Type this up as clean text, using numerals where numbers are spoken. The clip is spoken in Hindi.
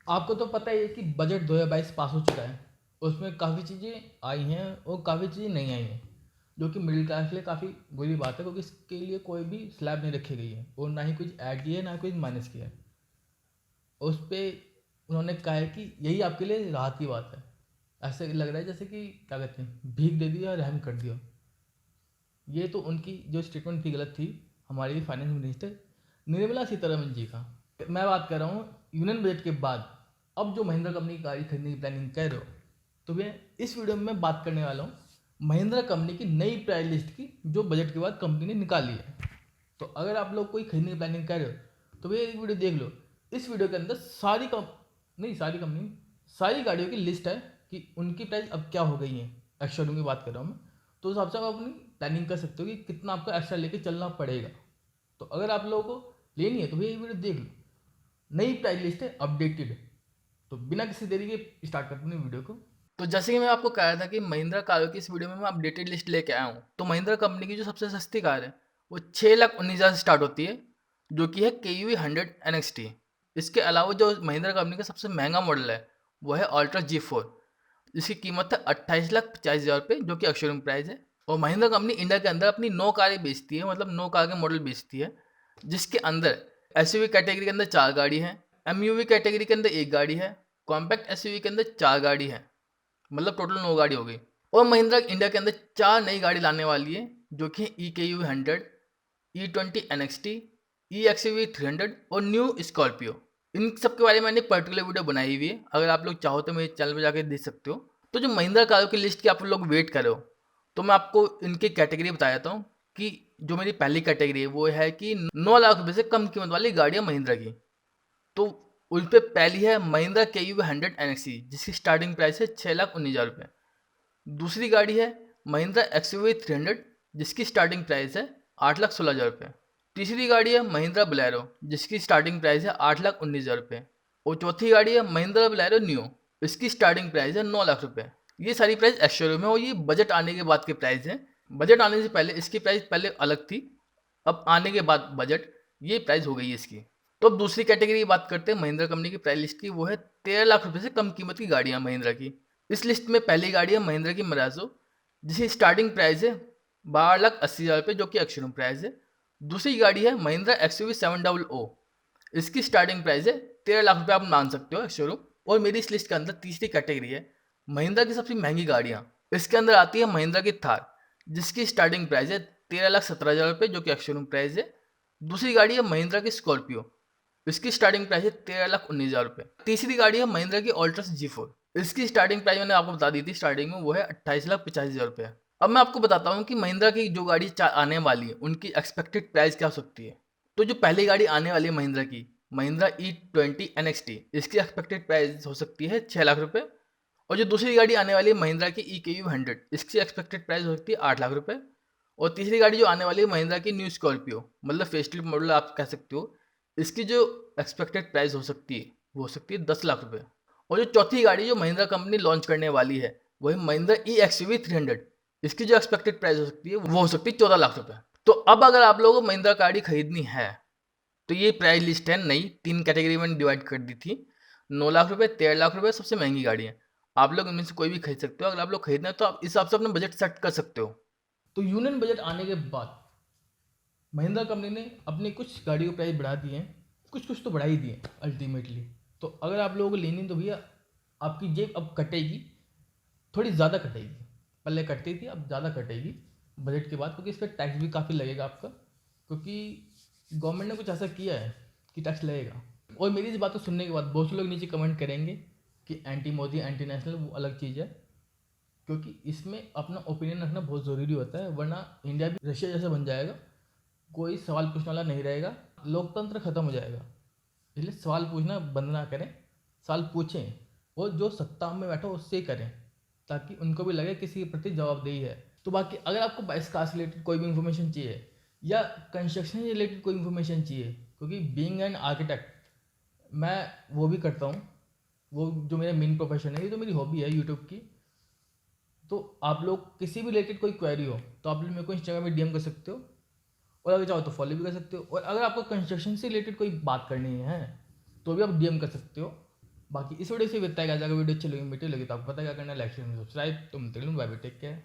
आपको तो पता ही है कि बजट 2022 पास हो चुका है। उसमें काफ़ी चीज़ें आई हैं और काफ़ी चीज़ें नहीं आई हैं, जो कि मिडिल क्लास के लिए काफ़ी बुरी बात है, क्योंकि इसके लिए कोई भी स्लैब नहीं रखी गई है और ना ही कुछ ऐड किया है, ना कुछ माइनस किया है। उस पे उन्होंने कहा है कि यही आपके लिए राहत की बात है। ऐसे लग रहा है जैसे कि क्या कहते हैं, भीख दे दिया और रहम कर दिया। ये तो उनकी जो स्टेटमेंट थी गलत थी, हमारी फाइनेंस मिनिस्टर निर्मला सीतारमन जी का। मैं बात कर रहा हूँ यूनियन बजट के बाद अब जो महिंद्रा कंपनी की गाड़ी खरीदने की प्लानिंग कर रहे हो, तो मैं इस वीडियो में मैं बात करने वाला हूँ महिंद्रा कंपनी की नई प्राइस लिस्ट की, जो बजट के बाद कंपनी ने निकाली है। तो अगर आप लोग कोई खरीदने की प्लानिंग कर रहे हो तो भैया एक वीडियो देख लो। इस वीडियो के अंदर सारी कंपनी सारी गाड़ियों की लिस्ट है कि उनकी प्राइस अब क्या हो गई है। एक्स शोरूम की बात कर रहा हूँ मैं। तो उस हिसाब से आप अपनी प्लानिंग कर सकते हो कि कितना आपको एक्स्ट्रा लेके चलना पड़ेगा। तो अगर आप लोगों को लेनी है तो भैया ये वीडियो देख लो। नई प्राइस लिस्ट है अपडेटेड। तो बिना किसी देरी के स्टार्ट करते हैं वीडियो को। तो जैसे कि मैं आपको कह रहा था कि महिंद्रा कारों की इस वीडियो में मैं अपडेटेड लिस्ट लेके आया हूँ। तो महिंद्रा कंपनी की जो सबसे सस्ती कार है वो 6,19,000 से स्टार्ट होती है, जो कि है KUV 100 NXT। इसके अलावा जो महिंद्रा कंपनी का सबसे महंगा मॉडल है वो है अल्ट्रा G4, जिसकी कीमत है 28,50,000 रुपये, जो कि अक्षरम प्राइस है। और महिंद्रा कंपनी इंडिया के अंदर अपनी 9 कारें बेचती है, मतलब 9 कार के मॉडल बेचती है, जिसके अंदर SUV कैटेगरी के अंदर 4 गाड़ी है, MUV कैटेगरी के अंदर 1 गाड़ी है, कॉम्पैक्ट SUV के अंदर 4 गाड़ी है, मतलब टोटल 9 गाड़ी हो गई। और महिंद्रा इंडिया के अंदर 4 नई गाड़ी लाने वाली है, जो कि EKUV 100, E20 NXT, EXUV 300 और न्यू स्कॉर्पियो। इन सब के बारे में मैंने एक पर्टिकुलर वीडियो बनाई हुई है, अगर आप लोग चाहो तो मेरे चैनल पर जाकर देख सकते हो। तो जो महिंद्रा कारों की लिस्ट की आप लोग वेट करो, तो मैं आपको इनकी कैटेगरी बता देता हूँ कि जो मेरी पहली कैटेगरी है वो है कि 9 लाख रुपए से कम कीमत वाली गाड़ियाँ महिंद्रा की। तो उन पे पहली है महिंद्रा KUV 100 NXT, जिसकी स्टार्टिंग प्राइस है 6,19,000 रुपये। दूसरी गाड़ी है महिंद्रा XUV 300, जिसकी स्टार्टिंग प्राइस है 8,16,000 रुपये। तीसरी गाड़ी है महिंद्रा बोलेरो, जिसकी स्टार्टिंग प्राइस है 8,19,000 रुपये। और चौथी गाड़ी है महिंद्रा बोलेरो न्यू, इसकी स्टार्टिंग प्राइस है 9 लाख रुपये। ये सारी प्राइस एक्स शोरूम है और ये बजट आने के बाद के प्राइस है। बजट आने से पहले इसकी प्राइस पहले अलग थी, अब आने के बाद बजट ये प्राइस हो गई है इसकी। तो अब दूसरी कैटेगरी की बात करते हैं महिंद्रा कंपनी की प्राइस लिस्ट की, वो है 13 लाख रुपए से कम कीमत की गाड़ियां महिंद्रा की। इस लिस्ट में पहली गाड़ी है महिंद्रा की मराजो, जिसकी स्टार्टिंग प्राइस है 12,80,000 रुपये, जो कि एक्स-शोरूम प्राइस है। दूसरी गाड़ी है महिंद्रा XUV 700, इसकी स्टार्टिंग प्राइस है 13 लाख रुपये, आप मान सकते हो एक्स-शोरूम। और मेरी इस लिस्ट के अंदर तीसरी कैटेगरी है महिंद्रा की सबसे महंगी गाड़ियाँ। इसके अंदर आती है महिंद्रा की थार, जिसकी स्टार्टिंग प्राइस है 13,17,000 रुपये, जो कि एक्स-शोरूम प्राइस है। दूसरी गाड़ी है महिंद्रा की स्कॉर्पियो, इसकी स्टार्टिंग प्राइस है 13,19,000 रुपये। तीसरी गाड़ी है महिंद्रा की ऑल्ट्रस G4, इसकी स्टार्टिंग प्राइस मैंने आपको बता दी थी स्टार्टिंग में, वो है 28,85,000 रुपये। अब मैं आपको बताता हूँ कि महिंद्रा की जो गाड़ी आने वाली है उनकी एक्सपेक्टेड प्राइस क्या हो सकती है। तो जो पहली गाड़ी आने वाली है महिंद्रा की, महिंद्रा E20 NXT, इसकी एक्सपेक्टेड प्राइस हो सकती है 6 लाख रुपये। और जो दूसरी गाड़ी आने वाली है महिंद्रा की EKU 100, इसकी एक्सपेक्टेड प्राइस हो सकती है 8 लाख रुपये। और तीसरी गाड़ी जो आने वाली है महिंद्रा की न्यू स्कॉर्पियो, मतलब फेस्टिव मॉडल आप कह सकते हो, इसकी जो एक्सपेक्टेड प्राइस हो सकती है वो हो सकती है 10 लाख रुपये। और जो चौथी गाड़ी जो महिंद्रा कंपनी लॉन्च करने वाली है वही महिंद्रा EXUV 300, इसकी जो एक्सपेक्टेड प्राइस हो सकती है वो हो सकती है 14 लाख रुपये। तो अब अगर आप लोगों को महिंद्रा गाड़ी खरीदनी है तो ये प्राइस लिस्ट है नई, 3 कैटेगरी में डिवाइड कर दी थी। 9 लाख रुपये, 13 लाख रुपये सबसे महंगी गाड़ी है। आप लोग इनमें से कोई भी खरीद सकते हो। अगर आप लोग खरीदना है तो आप इस हिसाब से अपना बजट सेट कर सकते हो। तो यूनियन बजट आने के बाद महिंद्रा कंपनी ने अपनी कुछ गाड़ियों की प्राइस बढ़ा दी है, कुछ कुछ तो बढ़ा ही दिए अल्टीमेटली। तो अगर आप लोगों को लेनी तो भैया आपकी जेब अब कटेगी, थोड़ी ज़्यादा कटेगी। पहले कटती थी, अब ज़्यादा कटेगी बजट के बाद, क्योंकि इस पर टैक्स भी काफ़ी लगेगा आपका, क्योंकि गवर्नमेंट ने कुछ ऐसा किया है कि टैक्स लगेगा। और मेरी इस बात को सुनने के बाद बहुत से लोग नीचे कमेंट करेंगे कि एंटी मोदी एंटी नेशनल, वो अलग चीज़ है, क्योंकि इसमें अपना ओपिनियन रखना बहुत ज़रूरी होता है, वरना इंडिया भी रशिया जैसा बन जाएगा, कोई सवाल पूछने वाला नहीं रहेगा, लोकतंत्र खत्म हो जाएगा। इसलिए सवाल पूछना बंद ना करें, सवाल पूछें और जो सत्ता में बैठो उससे करें, ताकि उनको भी लगे किसी के प्रति जवाबदेही है। तो बाकी अगर आपको बाइस कार से रिलेटेड कोई भी इन्फॉर्मेशन चाहिए या कंस्ट्रक्शन से रिलेटेड कोई इन्फॉर्मेशन चाहिए, क्योंकि बीइंग एन आर्किटेक्ट मैं वो भी करता हूँ, वो जो मेरा मेन प्रोफेशन है, ये तो मेरी हॉबी है यूट्यूब की। तो आप लोग किसी भी रिलेटेड कोई क्वेरी हो तो आप लोग मेरे को इंस्टाग्राम में DM कर सकते हो, और अगर चाहो तो फॉलो भी कर सकते हो। और अगर आपको कंस्ट्रक्शन से रिलेटेड कोई बात करनी है तो भी आप DM कर सकते हो। बाकी इस वीडियो से भी इतना ही guys। अगर वीडियो अच्छी लगी मीठी लगी तो आपको पता है क्या करना है, लाइक शेयर सब्सक्राइब। तुम बाय बाय, टेक केयर।